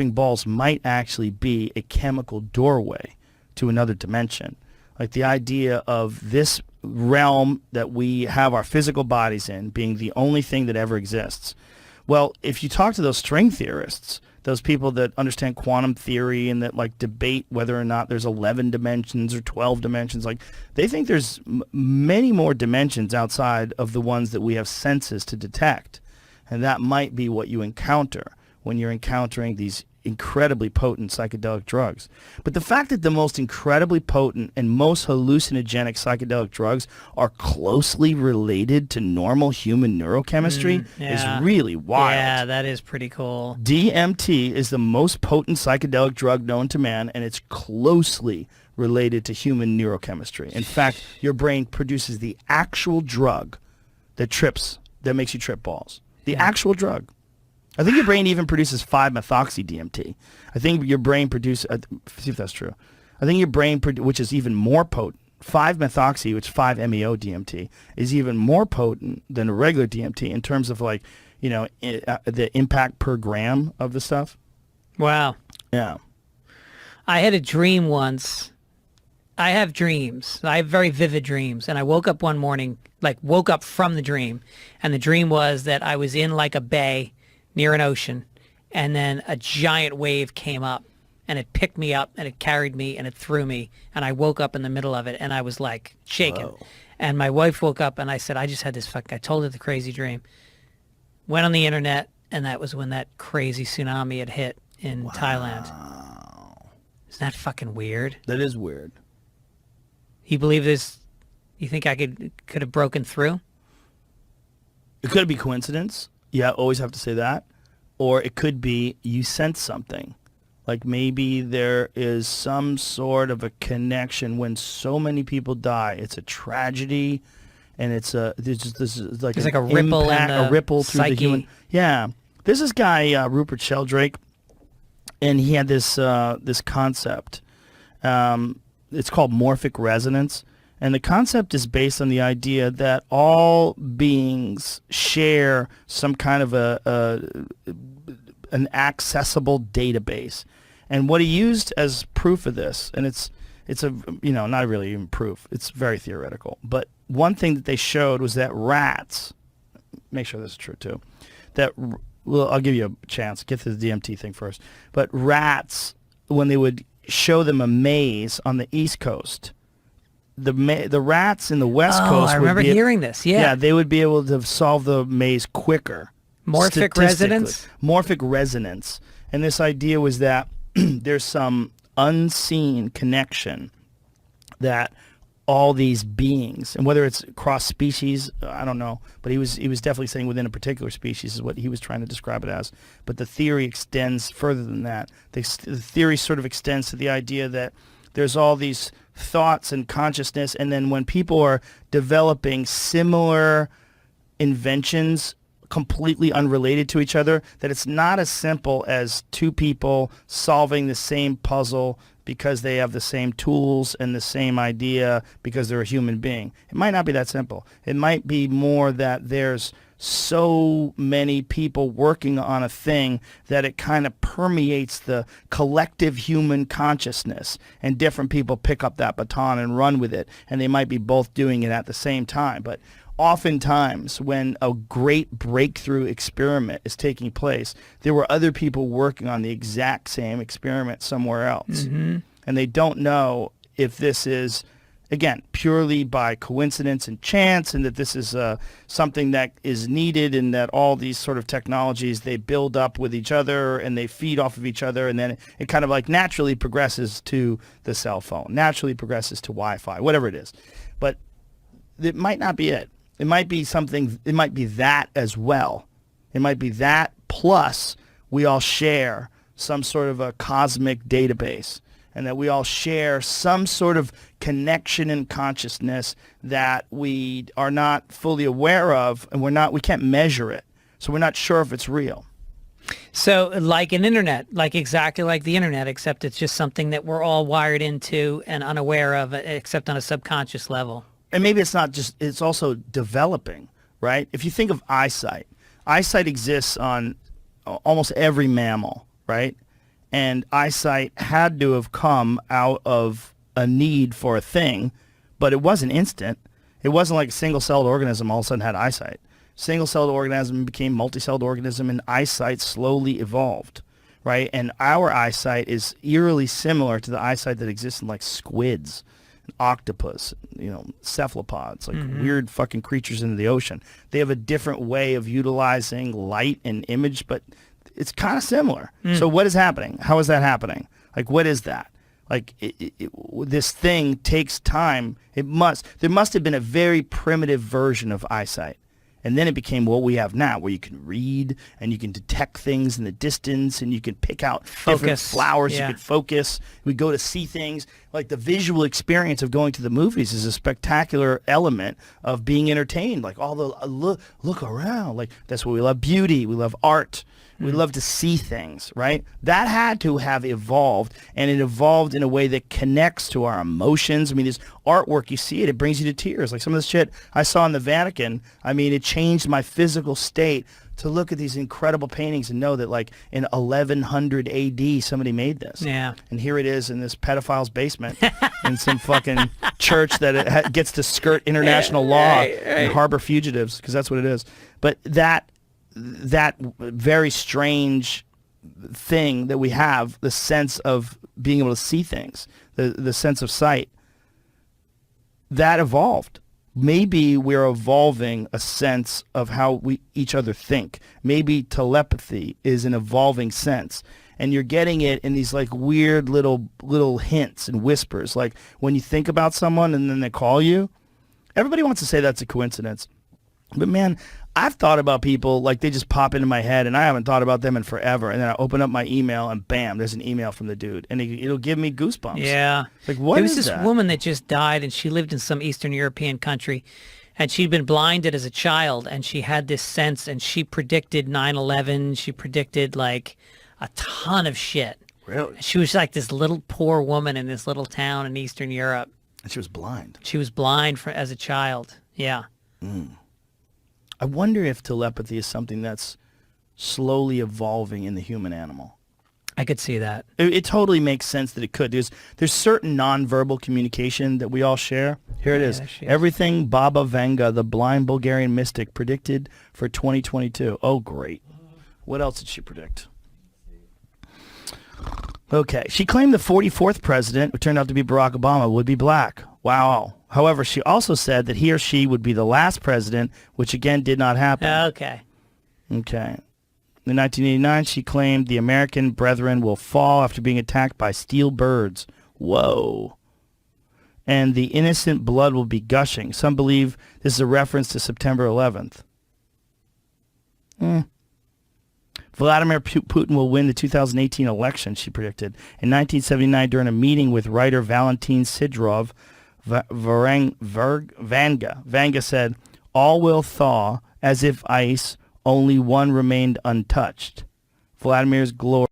balls might actually be a chemical doorway to another dimension. Like the idea of this realm that we have our physical bodies in being the only thing that ever exists. Well, if you talk to those string theorists, those people that understand quantum theory and that like debate whether or not there's 11 dimensions or 12 dimensions, like they think there's many more dimensions outside of the ones that we have senses to detect. And that might be what you encounter when you're encountering these incredibly potent psychedelic drugs. But the fact that the most incredibly potent and most hallucinogenic psychedelic drugs are closely related to normal human neurochemistry is really wild. Yeah, that is pretty cool. DMT is the most potent psychedelic drug known to man, and it's closely related to human neurochemistry. In fact, your brain produces the actual drug that makes you trip balls. The actual drug. I think your brain even produces 5-methoxy-DMT. I think your brain produces, see if that's true. I think your brain, which is even more potent, 5-methoxy, which is 5-MeO-DMT, is even more potent than a regular DMT in terms of like, you know, the impact per gram of the stuff. Wow. Yeah. I had a dream once. I have dreams. I have very vivid dreams. And I woke up one morning, woke up from the dream. And the dream was that I was in like a bay near an ocean, and then a giant wave came up, and it picked me up, and it carried me, and it threw me, and I woke up in the middle of it, and I was like shaking. Whoa. And my wife woke up, and I said, I just had this I told her the crazy dream. Went on the internet, and that was when that crazy tsunami had hit in Thailand. Isn't that fucking weird? That is weird. You believe this? You think I could have broken through? It could be coincidence. Yeah, always have to say that. Or it could be you sense something. Like maybe there is some sort of a connection when so many people die. It's a tragedy, and there's like a ripple impact, in the a ripple through psyche. the human. Yeah, there's this guy Rupert Sheldrake, and he had this concept. It's called morphic resonance. And the concept is based on the idea that all beings share some kind of an accessible database. And what he used as proof of this, and it's not really even proof, it's very theoretical. But one thing that they showed was that rats, make sure this is true too, I'll give you a chance, get to the DMT thing first. But rats, when they would show them a maze on the East Coast, the rats in the West Coast. I remember hearing this. Yeah, they would be able to solve the maze quicker. Morphic resonance. Morphic resonance, and this idea was that there's some unseen connection that all these beings, and whether it's cross species, I don't know, but he was definitely saying within a particular species is what he was trying to describe it as. But the theory extends further than that. The theory sort of extends to the idea that there's all these thoughts and consciousness, and then when people are developing similar inventions completely unrelated to each other, that it's not as simple as two people solving the same puzzle because they have the same tools and the same idea because they're a human being. It might not be that simple. It might be more that there's so many people working on a thing that it kind of permeates the collective human consciousness, and different people pick up that baton and run with it, and they might be both doing it at the same time. But oftentimes when a great breakthrough experiment is taking place, there were other people working on the exact same experiment somewhere else. Mm-hmm. And they don't know if this is, again, purely by coincidence and chance, and that this is something that is needed, and that all these sort of technologies, they build up with each other and they feed off of each other, and then it kind of like naturally progresses to the cell phone, naturally progresses to Wi-Fi, whatever it is. But it might not be it. It might be something, it might be that as well. It might be that plus we all share some sort of a cosmic database, and that we all share some sort of connection in consciousness that we are not fully aware of, and we can't measure it, so we're not sure if it's real. So like an internet, like exactly like the internet, except it's just something that we're all wired into and unaware of, except on a subconscious level. And maybe it's not just, it's also developing, right? If you think of eyesight exists on almost every mammal, right? and eyesight had to have come out of a need for a thing, but it wasn't instant. It wasn't like a single-celled organism all of a sudden had eyesight. Single-celled organism became multi-celled organism, and eyesight slowly evolved, right? And our eyesight is eerily similar to the eyesight that exists in like squids, and octopus, cephalopods, like weird fucking creatures in the ocean. They have a different way of utilizing light and image, but it's kind of similar. So what is happening? How is that happening? Like, what is that? Like, this thing takes time. There must have been a very primitive version of eyesight. And then it became what we have now, where you can read and you can detect things in the distance and you can pick out different flowers. Yeah. You can focus. We go to see things. Like, the visual experience of going to the movies is a spectacular element of being entertained. Like, all the look around. Like, that's what we love. Beauty. We love art. We love to see things, right? That had to have evolved, and it evolved in a way that connects to our emotions. I mean, this artwork, you see it, it brings you to tears. Like some of the shit I saw in the Vatican, I mean, it changed my physical state to look at these incredible paintings and know that, like, in 1100 AD, somebody made this. Yeah. And here it is in this pedophile's basement in some fucking church that it gets to skirt international law and harbor fugitives, because that's what it is. But that very strange thing that we have, the sense of being able to see things, the sense of sight, that evolved. Maybe we're evolving a sense of how we each other think. Maybe telepathy is an evolving sense. And you're getting it in these like weird little hints and whispers. Like when you think about someone and then they call you, everybody wants to say that's a coincidence. But man, I've thought about people like they just pop into my head, and I haven't thought about them in forever. And then I open up my email, and bam, there's an email from the dude, and it'll give me goosebumps. Yeah. Like, what there is was this that? woman that just died, and she lived in some Eastern European country, and she'd been blinded as a child, and she had this sense, and she predicted 9/11. She predicted like a ton of shit. Really? She was like this little poor woman in this little town in Eastern Europe. And she was blind. She was blind as a child. Yeah. I wonder if telepathy is something that's slowly evolving in the human animal. I could see that. It totally makes sense that it could. There's certain nonverbal communication that we all share. Here it is. Everything Baba Vanga, the blind Bulgarian mystic, predicted for 2022. Oh, great. What else did she predict? Okay. She claimed the 44th president, who turned out to be Barack Obama, would be black. Wow. However, she also said that he or she would be the last president, which again did not happen. Okay. Okay. In 1989, she claimed the American brethren will fall after being attacked by steel birds. Whoa. And the innocent blood will be gushing. Some believe this is a reference to September 11th. Vladimir Putin will win the 2018 election, she predicted. In 1979, during a meeting with writer Valentin Sidorov, Vanga said, "All will thaw as if ice, only one remained untouched. Vladimir's glory